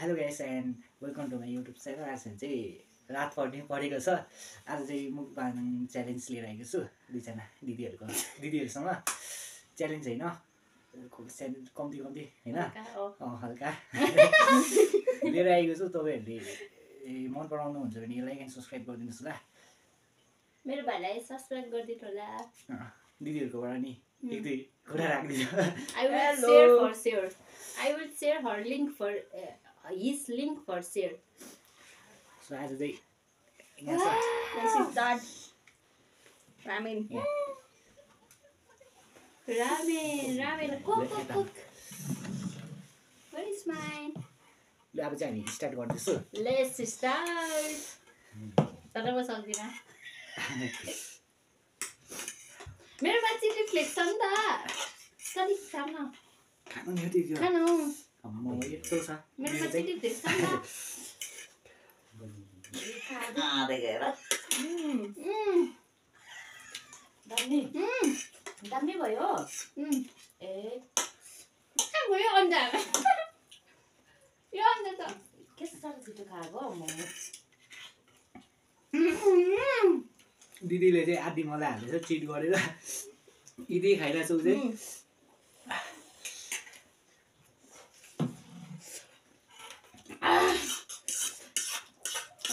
Hello guys and welcome to my YouTube channel. आज चाहिँ रात परेको छ। आज चाहिँ मुकबाङ च्यालेन्ज लिएर आएको छु दुईजना दिदीहरूसँग। च्यालेन्ज होइन, कम्ती होइन, हल्का लिएर आएको छु। तपाईँहरूले मन पराउनुहुन्छ भने लाइक एन्ड सब्सक्राइब गरिदिनुहोस् ल। मेरो भाइलाई सब्सक्राइब गरिदिनु होला। दिदीहरूकोबाट नि एक दुई कुरा राखिदिनु। I will share her link for his link for share. So आज चाहिँ This is that ramen. Ramen. Cook. Where is mine? ल अब चाहिँ हामी स्टार्ट गर्दैछु। Let's start. तर म सक्दिनँ। मेरोमा चिली फ्लेक्स छ नि त। कति खानु? खानु नि त्यो। खानु। म यत्रो छ। मेरोमा चिली फ्लेक्स छ नि त। दामी भयो। ए कहाँ गयो अन्डा? यो अन्डा त के साह्रो छिटो खाएको मोमो। दिदीले चाहिँ आदि मलाई हालेछ चिट गरेर यदि खाइरहेको छु चाहिँ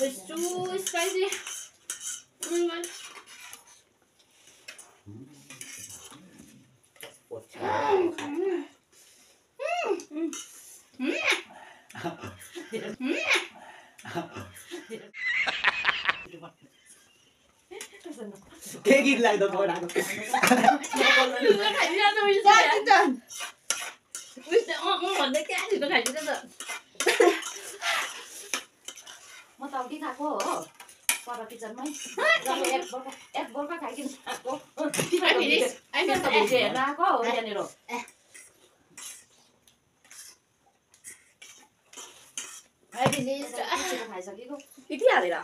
It's too spicy. Oh my god. के गीत लाग्दो बडाको म त अघि खाएको हो पर किचनमै एक बोलमा खाइकिन खाएको हेर्न आएको हो यहाँनिर। खाइसकेको यति हालेर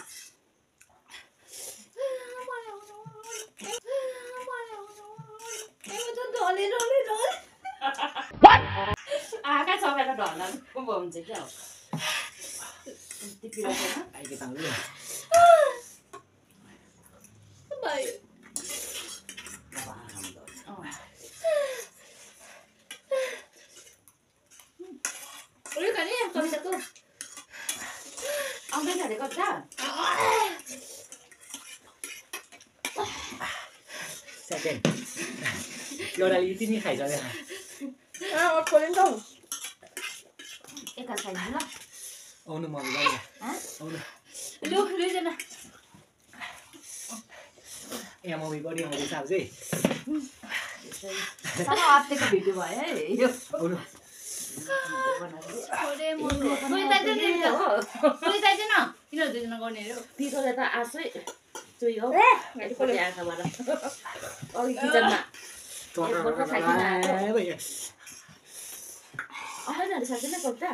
आँखा सबैलाई ढल्ला हुन्छ क्या हो। आइके तालु आउँदैन अरे कता सेकेन्ड एउटाले यति नै खाइसकेर एका खाइदिनु ल। आउनु मम्मी गर्नु आउनु लैजान। यहाँ मम्मी गरिआउँदैछ अब चाहिँ हप्तेको भिडियो भयो है यो। आउनु किन दुईजना गर्ने हो? पिरोले त आशै चुई हौ आँखाबाट अघि किचनमा आउँदैन अरे सक्दैन कता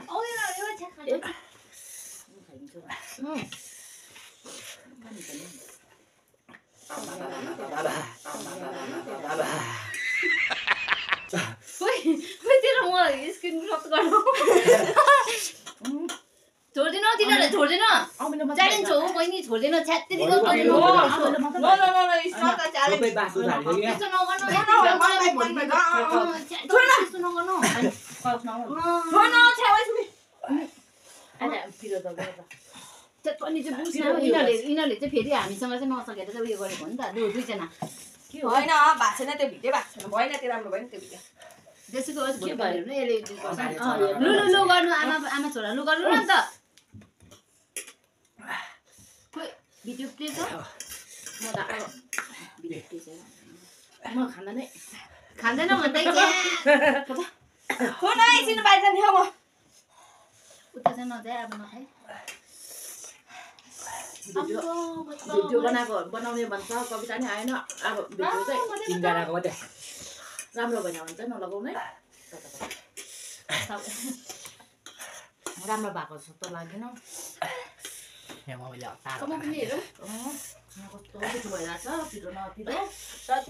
तेरो म स्क्रिन लक गर्नु छोड्दैन तिनीहरूले छोड्दैन। च्यालेन्ज हो बहिनी, छोड्दैन छ्यात्तेरी गर्नु। त्यस्तो नगर्नु पिरो त अनि चाहिँ बुझ्न यिनीहरूले चाहिँ फेरि हामीसँग चाहिँ नसकेर चाहिँ उयो गरेको हो नि त दुईजना। होइन भएको छैन त्यो भिडियो भएको छैन भएन त्यो राम्रो भएन त्यो भिडियो। त्यसैको होस् के भयो भने यसले लु गर्नु आमा छोरा लु गर्नु न त। खोइ भिडियो प्ले छ म त अब भिडियो प्ले छ म खाँदैन भन्दै फोन आइसिन बाहिर जाने हो म उता चाहिँ नजाए अब नखाइ। भिडियो बनाउने भन्छ कविता नि आएन। अब भिडियो चाहिँ तिनजनाको मात्रै राम्रो भएन भने चाहिँ नलगाउनै। राम्रो भएको जस्तो लाग्दैन। यहाँ मम्मीले हतार म पनि हेरौँ कस्तो मिठो भइरहेछ पिरो नपिरो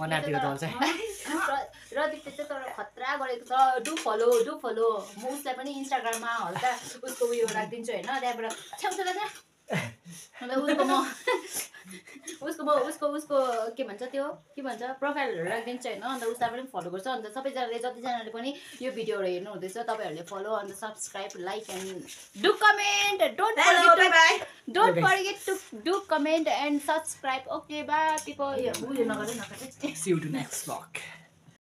अनातिर दल चाहिँ रदिपले चाहिँ तर खतरा पुरा गरेको छ डु फलो म उसलाई पनि इन्स्टाग्राममा हल्का उसको उयो राखिदिन्छु होइन त्यहाँबाट छ्याउँछ ल उसको के भन्छ त्यो के भन्छ प्रोफाइलहरू राखिदिन्छु होइन अन्त उसलाई पनि फलो गर्छ अन्त सबैजनाले जतिजनाले पनि यो भिडियोहरू हेर्नु हुँदैछ तपाईँहरूले follow and subscribe like and do comment don't forget to do comment and subscribe okay bye people उयो नगर्दै See you to next vlog.